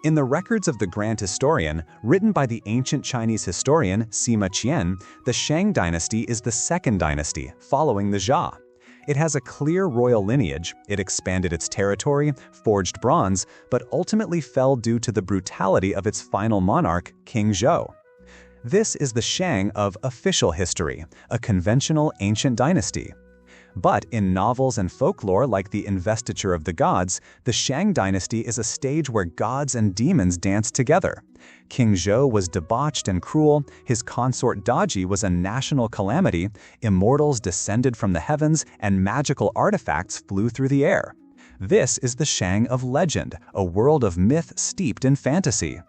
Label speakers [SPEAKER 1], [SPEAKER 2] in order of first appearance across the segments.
[SPEAKER 1] In the records of the Grand Historian, written by the ancient Chinese historian Sima Qian, the Shang Dynasty is the second dynasty, following the Jia. It has a clear royal lineage, it expanded its territory, forged bronze, but ultimately fell due to the brutality of its final monarch, King Zhou. This is the Shang of official history, a conventional ancient dynasty. But in novels and folklore like the Investiture of the Gods, the Shang Dynasty is a stage where gods and demons dance together. King Zhou was debauched and cruel, his consort Daji was a national calamity, immortals descended from the heavens, and magical artifacts flew through the air. This is the Shang of legend, a world of myth steeped in fantasy.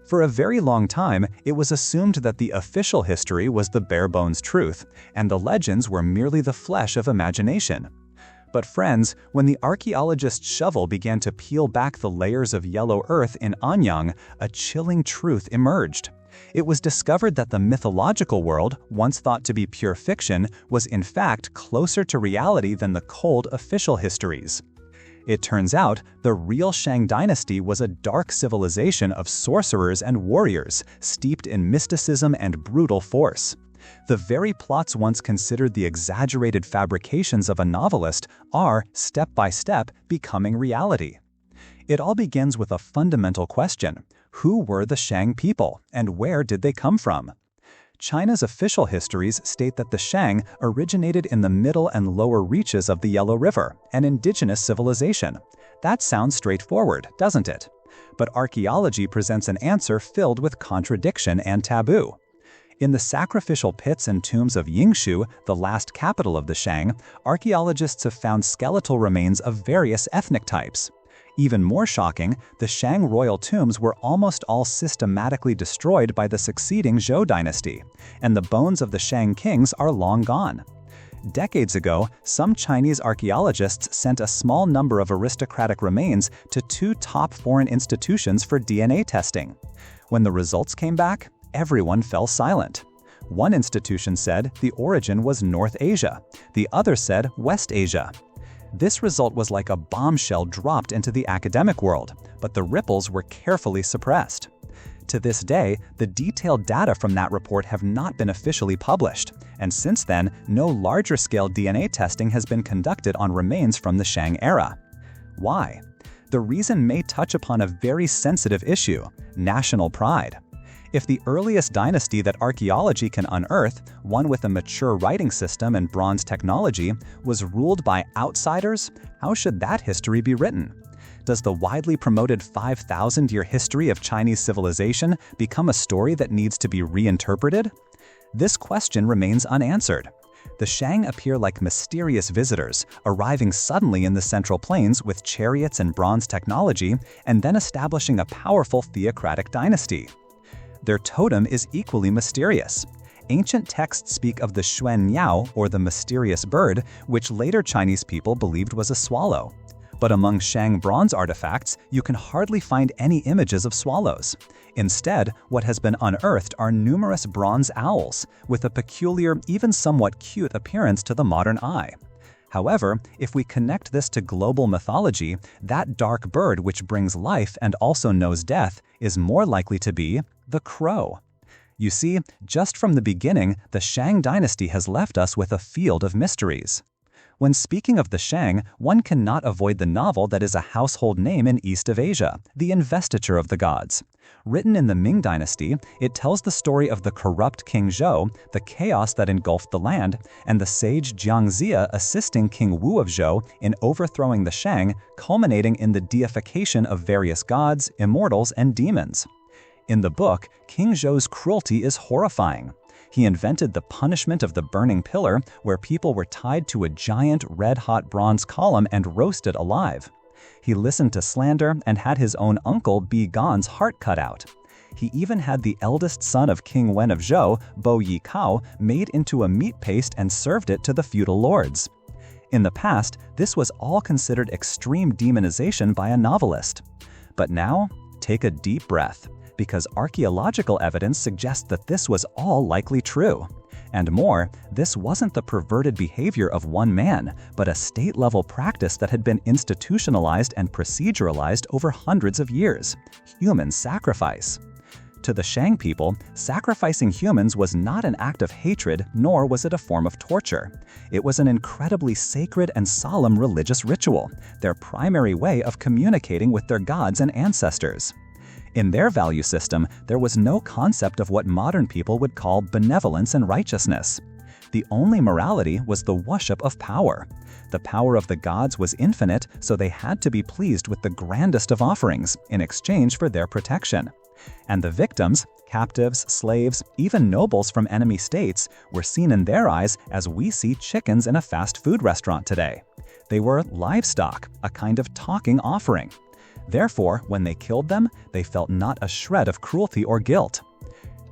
[SPEAKER 1] For a very long time, it was assumed that the official history was the bare-bones truth, and the legends were merely the flesh of imagination. But friends, when the archaeologist's shovel began to peel back the layers of yellow earth in Anyang, a chilling truth emerged. It was discovered that the mythological world, once thought to be pure fiction, was in fact closer to reality than the cold official histories. It turns out, the real Shang Dynasty was a dark civilization of sorcerers and warriors, steeped in mysticism and brutal force. The very plots once considered the exaggerated fabrications of a novelist are, step by step, becoming reality. It all begins with a fundamental question: who were the Shang people, and where did they come from? China's official histories state that the Shang originated in the middle and lower reaches of the Yellow River, an indigenous civilization. That sounds straightforward, doesn't it? But archaeology presents an answer filled with contradiction and taboo. In the sacrificial pits and tombs of Yingshu, the last capital of the Shang, archaeologists have found skeletal remains of various ethnic types. Even more shocking, the Shang royal tombs were almost all systematically destroyed by the succeeding Zhou dynasty, and the bones of the Shang kings are long gone. Decades ago, some Chinese archaeologists sent a small number of aristocratic remains to two top foreign institutions for DNA testing. When the results came back, everyone fell silent. One institution said the origin was North Asia, the other said West Asia. This result was like a bombshell dropped into the academic world, but the ripples were carefully suppressed. To this day, the detailed data from that report have not been officially published, and since then, no larger-scale DNA testing has been conducted on remains from the Shang era. Why? The reason may touch upon a very sensitive issue: national pride. If the earliest dynasty that archaeology can unearth, one with a mature writing system and bronze technology, was ruled by outsiders, how should that history be written? Does the widely promoted 5,000-year history of Chinese civilization become a story that needs to be reinterpreted? This question remains unanswered. The Shang appear like mysterious visitors, arriving suddenly in the Central Plains with chariots and bronze technology, and then establishing a powerful theocratic dynasty. Their totem is equally mysterious. Ancient texts speak of the Xuan Yao, or the mysterious bird, which later Chinese people believed was a swallow. But among Shang bronze artifacts, you can hardly find any images of swallows. Instead, what has been unearthed are numerous bronze owls, with a peculiar, even somewhat cute appearance to the modern eye. However, if we connect this to global mythology, that dark bird which brings life and also knows death is more likely to be the crow. You see, just from the beginning, the Shang dynasty has left us with a field of mysteries. When speaking of the Shang, one cannot avoid the novel that is a household name in East of Asia, The Investiture of the Gods. Written in the Ming Dynasty, it tells the story of the corrupt King Zhou, the chaos that engulfed the land, and the sage Jiangxia assisting King Wu of Zhou in overthrowing the Shang, culminating in the deification of various gods, immortals, and demons. In the book, King Zhou's cruelty is horrifying. He invented the punishment of the burning pillar, where people were tied to a giant red-hot bronze column and roasted alive. He listened to slander and had his own uncle Bi Gan's heart cut out. He even had the eldest son of King Wen of Zhou, Bo Yi Kao, made into a meat paste and served it to the feudal lords. In the past, this was all considered extreme demonization by a novelist. But now, take a deep breath, because archaeological evidence suggests that this was all likely true. And more, this wasn't the perverted behavior of one man, but a state-level practice that had been institutionalized and proceduralized over hundreds of years: human sacrifice. To the Shang people, sacrificing humans was not an act of hatred, nor was it a form of torture. It was an incredibly sacred and solemn religious ritual, their primary way of communicating with their gods and ancestors. In their value system, there was no concept of what modern people would call benevolence and righteousness. The only morality was the worship of power. The power of the gods was infinite, so they had to be pleased with the grandest of offerings in exchange for their protection. And the victims, captives, slaves, even nobles from enemy states, were seen in their eyes as we see chickens in a fast food restaurant today. They were livestock, a kind of talking offering. Therefore, when they killed them, they felt not a shred of cruelty or guilt.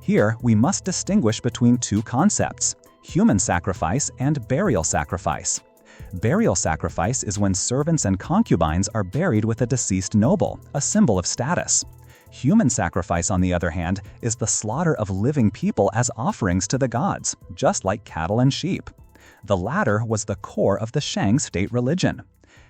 [SPEAKER 1] Here, we must distinguish between two concepts: human sacrifice and burial sacrifice. Burial sacrifice is when servants and concubines are buried with a deceased noble, a symbol of status. Human sacrifice, on the other hand, is the slaughter of living people as offerings to the gods, just like cattle and sheep. The latter was the core of the Shang state religion.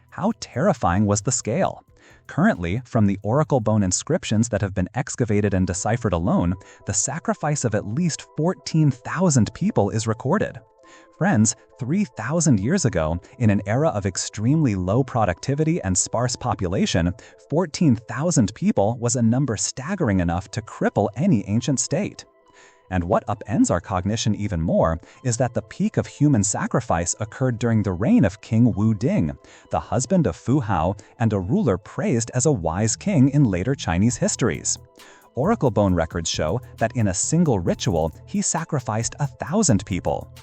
[SPEAKER 1] How terrifying was the scale? Currently, from the oracle bone inscriptions that have been excavated and deciphered alone, the sacrifice of at least 14,000 people is recorded. Friends, 3,000 years ago, in an era of extremely low productivity and sparse population, 14,000 people was a number staggering enough to cripple any ancient state. And what upends our cognition even more is that the peak of human sacrifice occurred during the reign of King Wu Ding, the husband of Fu Hao and a ruler praised as a wise king in later Chinese histories. Oracle bone records show that in a single ritual, he sacrificed 1,000 people.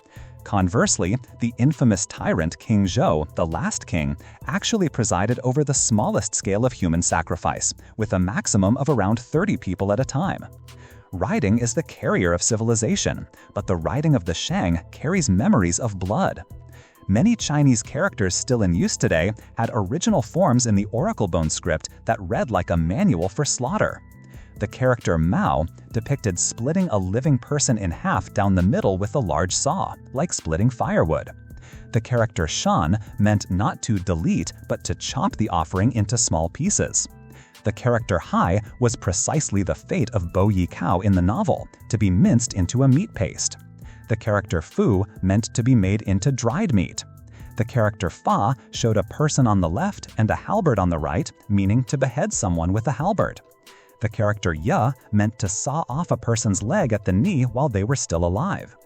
[SPEAKER 1] Conversely, the infamous tyrant King Zhou, the last king, actually presided over the smallest scale of human sacrifice, with a maximum of around 30 people at a time. Writing is the carrier of civilization, but the writing of the Shang carries memories of blood. Many Chinese characters still in use today had original forms in the oracle bone script that read like a manual for slaughter. The character Mao depicted splitting a living person in half down the middle with a large saw, like splitting firewood. The character Shan meant not to delete, but to chop the offering into small pieces. The character Hai was precisely the fate of Bo Yi Cao in the novel, to be minced into a meat paste. The character Fu meant to be made into dried meat. The character Fa showed a person on the left and a halberd on the right, meaning to behead someone with a halberd. The character Ya meant to saw off a person's leg at the knee while they were still alive.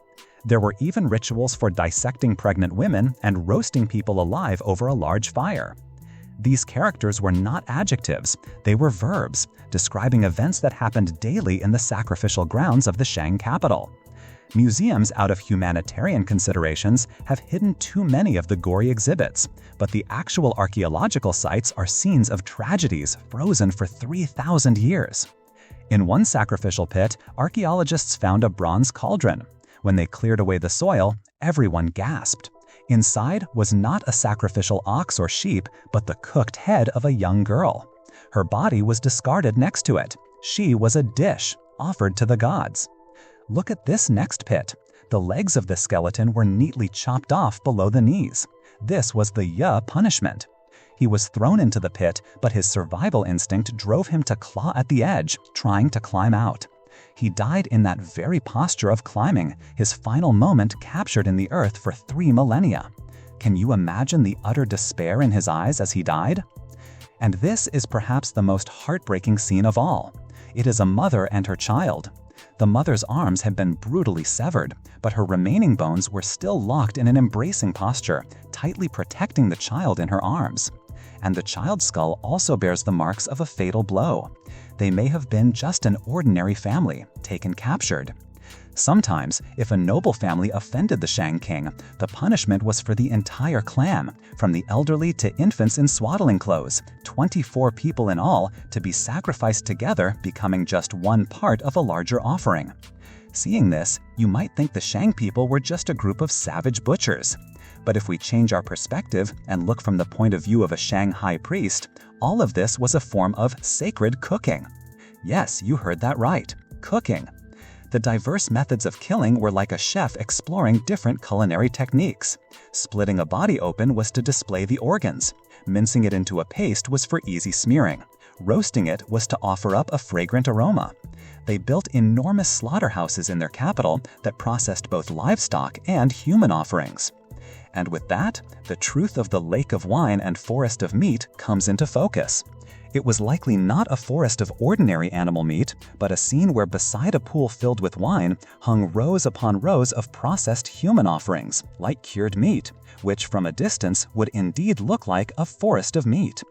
[SPEAKER 1] There were even rituals for dissecting pregnant women and roasting people alive over a large fire. These characters were not adjectives, they were verbs, describing events that happened daily in the sacrificial grounds of the Shang capital. Museums, out of humanitarian considerations, have hidden too many of the gory exhibits, but the actual archaeological sites are scenes of tragedies frozen for 3,000 years. In one sacrificial pit, archaeologists found a bronze cauldron. When they cleared away the soil, everyone gasped. Inside was not a sacrificial ox or sheep, but the cooked head of a young girl. Her body was discarded next to it. She was a dish, offered to the gods. Look at this next pit. The legs of the skeleton were neatly chopped off below the knees. This was the Ya punishment. He was thrown into the pit, but his survival instinct drove him to claw at the edge, trying to climb out. He died in that very posture of climbing, his final moment captured in the earth for 3 millennia. Can you imagine the utter despair in his eyes as he died? And this is perhaps the most heartbreaking scene of all. It is a mother and her child. The mother's arms had been brutally severed, but her remaining bones were still locked in an embracing posture, tightly protecting the child in her arms. And the child's skull also bears the marks of a fatal blow. They may have been just an ordinary family, taken captured. Sometimes, if a noble family offended the Shang king, the punishment was for the entire clan, from the elderly to infants in swaddling clothes, 24 people in all, to be sacrificed together, becoming just one part of a larger offering. Seeing this, you might think the Shang people were just a group of savage butchers. But if we change our perspective and look from the point of view of a Shang high priest, all of this was a form of sacred cooking. Yes, you heard that right, cooking. The diverse methods of killing were like a chef exploring different culinary techniques. Splitting a body open was to display the organs. Mincing it into a paste was for easy smearing. Roasting it was to offer up a fragrant aroma. They built enormous slaughterhouses in their capital that processed both livestock and human offerings. And with that, the truth of the lake of wine and forest of meat comes into focus. It was likely not a forest of ordinary animal meat, but a scene where beside a pool filled with wine hung rows upon rows of processed human offerings, like cured meat, which from a distance would indeed look like a forest of meat.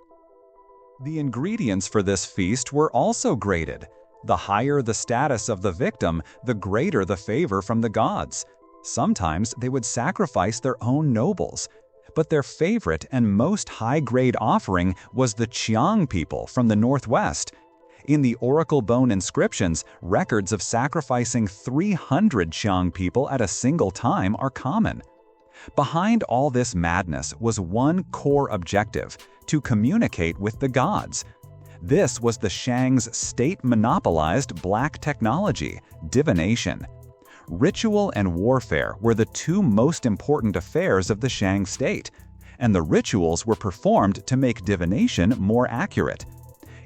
[SPEAKER 1] The ingredients for this feast were also graded. The higher the status of the victim, the greater the favor from the gods. Sometimes they would sacrifice their own nobles. But their favorite and most high-grade offering was the Qiang people from the northwest. In the oracle bone inscriptions, records of sacrificing 300 Qiang people at a single time are common. Behind all this madness was one core objective: to communicate with the gods. This was the Shang's state-monopolized black technology, divination. Ritual and warfare were the two most important affairs of the Shang state, and the rituals were performed to make divination more accurate.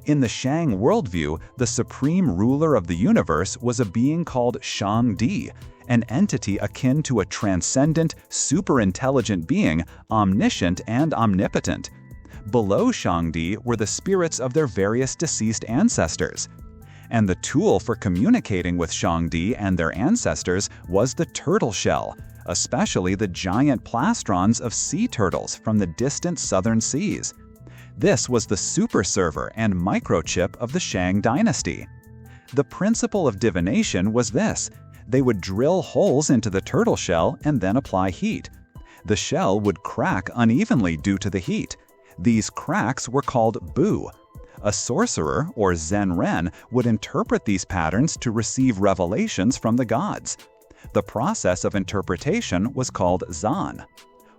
[SPEAKER 1] In the Shang worldview, the supreme ruler of the universe was a being called Shang Di, an entity akin to a transcendent, super-intelligent being, omniscient and omnipotent. Below Shang Di were the spirits of their various deceased ancestors. And the tool for communicating with Shang Di and their ancestors was the turtle shell, especially the giant plastrons of sea turtles from the distant southern seas. This was the super server and microchip of the Shang Dynasty. The principle of divination was this: they would drill holes into the turtle shell and then apply heat. The shell would crack unevenly due to the heat. These cracks were called bu. A sorcerer, or Zen Ren, would interpret these patterns to receive revelations from the gods. The process of interpretation was called Zan.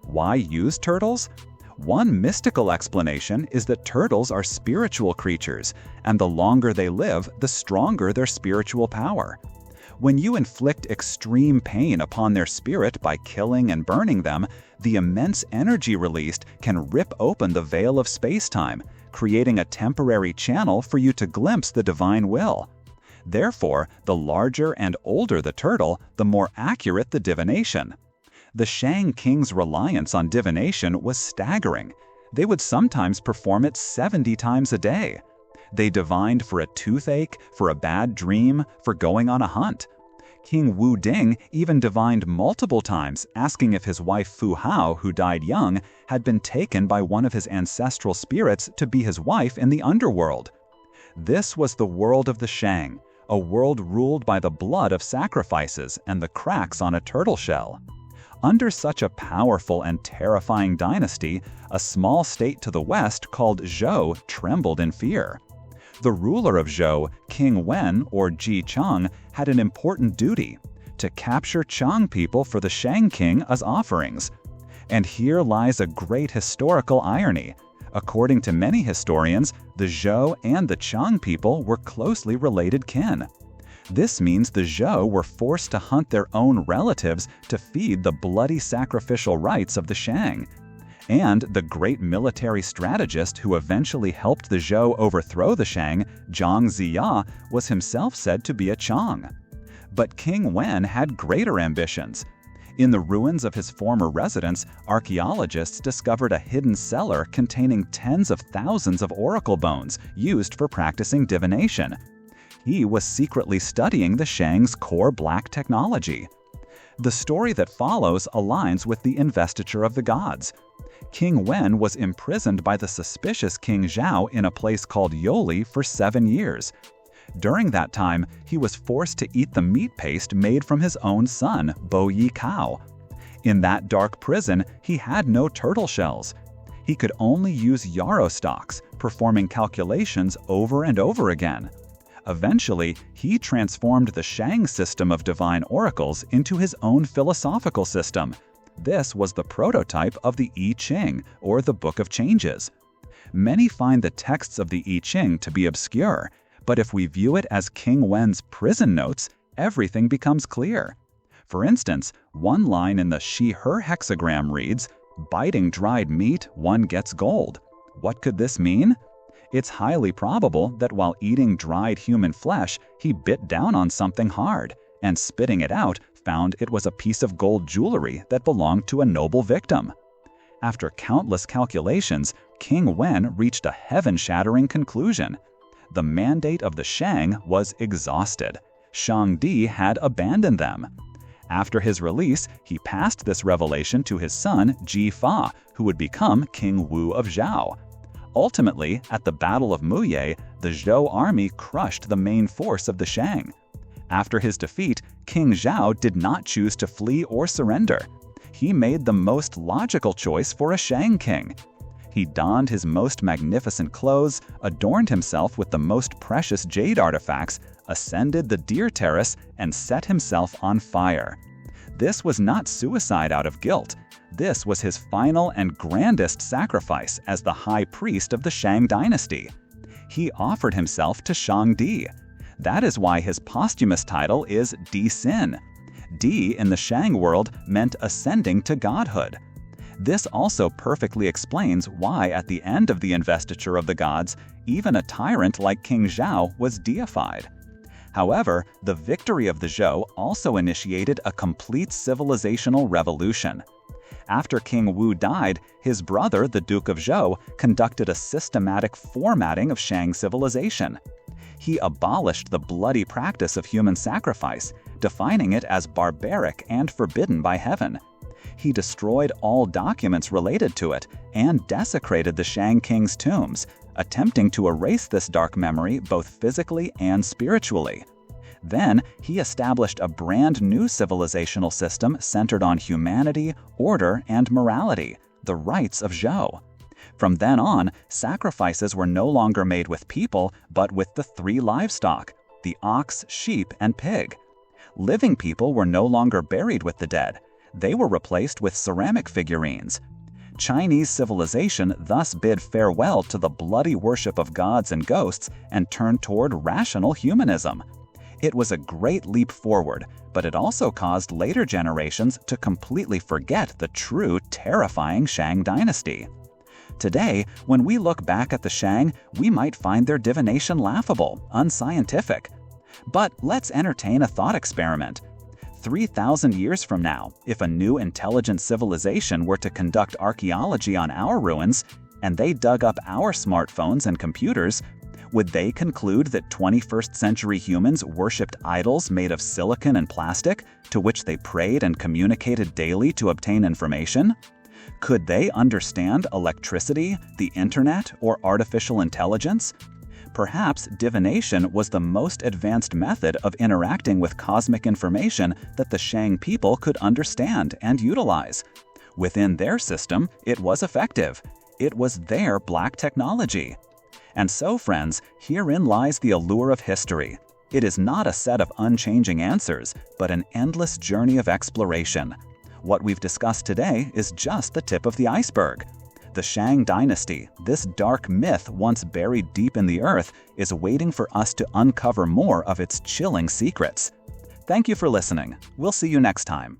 [SPEAKER 1] Why use turtles? One mystical explanation is that turtles are spiritual creatures, and the longer they live, the stronger their spiritual power. When you inflict extreme pain upon their spirit by killing and burning them, the immense energy released can rip open the veil of space-time, creating a temporary channel for you to glimpse the divine will. Therefore, the larger and older the turtle, the more accurate the divination. The Shang king's reliance on divination was staggering. They would sometimes perform it 70 times a day. They divined for a toothache, for a bad dream, for going on a hunt. King Wu Ding even divined multiple times, asking if his wife Fu Hao, who died young, had been taken by one of his ancestral spirits to be his wife in the underworld. This was the world of the Shang, a world ruled by the blood of sacrifices and the cracks on a turtle shell. Under such a powerful and terrifying dynasty, a small state to the west called Zhou trembled in fear. The ruler of Zhou, King Wen or Ji Chang, had an important duty: to capture Chang people for the Shang king as offerings. And here lies a great historical irony. According to many historians, the Zhou and the Chang people were closely related kin. This means the Zhou were forced to hunt their own relatives to feed the bloody sacrificial rites of the Shang. And the great military strategist who eventually helped the Zhou overthrow the Shang, Zhang Ziya, was himself said to be a Chang. But King Wen had greater ambitions. In the ruins of his former residence, archaeologists discovered a hidden cellar containing tens of thousands of oracle bones used for practicing divination. He was secretly studying the Shang's core black technology. The story that follows aligns with the investiture of the gods. King Wen was imprisoned by the suspicious King Zhao in a place called Yoli for 7 years. During that time, he was forced to eat the meat paste made from his own son, Bo Yi Cao. In that dark prison, he had no turtle shells. He could only use yarrow stalks, performing calculations over and over again. Eventually, he transformed the Shang system of divine oracles into his own philosophical system. This was the prototype of the I Ching, or the Book of Changes. Many find the texts of the I Ching to be obscure, but if we view it as King Wen's prison notes,
[SPEAKER 2] everything becomes clear. For instance, one line in the she-her hexagram reads, "Biting dried meat, one gets gold." What could this mean? It's highly probable that while eating dried human flesh, he bit down on something hard, and spitting it out, found it was a piece of gold jewelry that belonged to a noble victim. After countless calculations, King Wen reached a heaven-shattering conclusion. The mandate of the Shang was exhausted. Shang Di had abandoned them. After his release, he passed this revelation to his son, Ji Fa, who would become King Wu of Zhao. Ultimately, at the Battle of Muye, the Zhou army crushed the main force of the Shang. After his defeat, King Zhao did not choose to flee or surrender. He made the most logical choice for a Shang king. He donned his most magnificent clothes, adorned himself with the most precious jade artifacts, ascended the deer terrace, and set himself on fire. This was not suicide out of guilt. This was his final and grandest sacrifice as the high priest of the Shang Dynasty. He offered himself to Shang Di. That is why his posthumous title is Di Xin. Di in the Shang world meant ascending to godhood. This also perfectly explains why at the end of the investiture of the gods, even a tyrant like King Zhao was deified. However, the victory of the Zhou also initiated a complete civilizational revolution. After King Wu died, his brother, the Duke of Zhou, conducted a systematic formatting of Shang civilization. He abolished the bloody practice of human sacrifice, defining it as barbaric and forbidden by heaven. He destroyed all documents related to it and desecrated the Shang king's tombs, attempting to erase this dark memory both physically and spiritually. Then, he established a brand new civilizational system centered on humanity, order, and morality, the rights of Zhou. From then on, sacrifices were no longer made with people, but with the three livestock, the ox, sheep, and pig. Living people were no longer buried with the dead. They were replaced with ceramic figurines. Chinese civilization thus bid farewell to the bloody worship of gods and ghosts and turned toward rational humanism. It was a great leap forward, but it also caused later generations to completely forget the true, terrifying Shang Dynasty. Today, when we look back at the Shang, we might find their divination laughable, unscientific. But let's entertain a thought experiment. 3,000 years from now, if a new intelligent civilization were to conduct archaeology on our ruins, and they dug up our smartphones and computers, would they conclude that 21st century humans worshipped idols made of silicon and plastic, to which they prayed and communicated daily to obtain information? Could they understand electricity, the internet, or artificial intelligence? Perhaps divination was the most advanced method of interacting with cosmic information that the Shang people could understand and utilize. Within their system, it was effective. It was their black technology. And so, friends, herein lies the allure of history. It is not a set of unchanging answers, but an endless journey of exploration. What we've discussed today is just the tip of the iceberg. The Shang Dynasty, this dark myth once buried deep in the earth, is waiting for us to uncover more of its chilling secrets. Thank you for listening. We'll see you next time.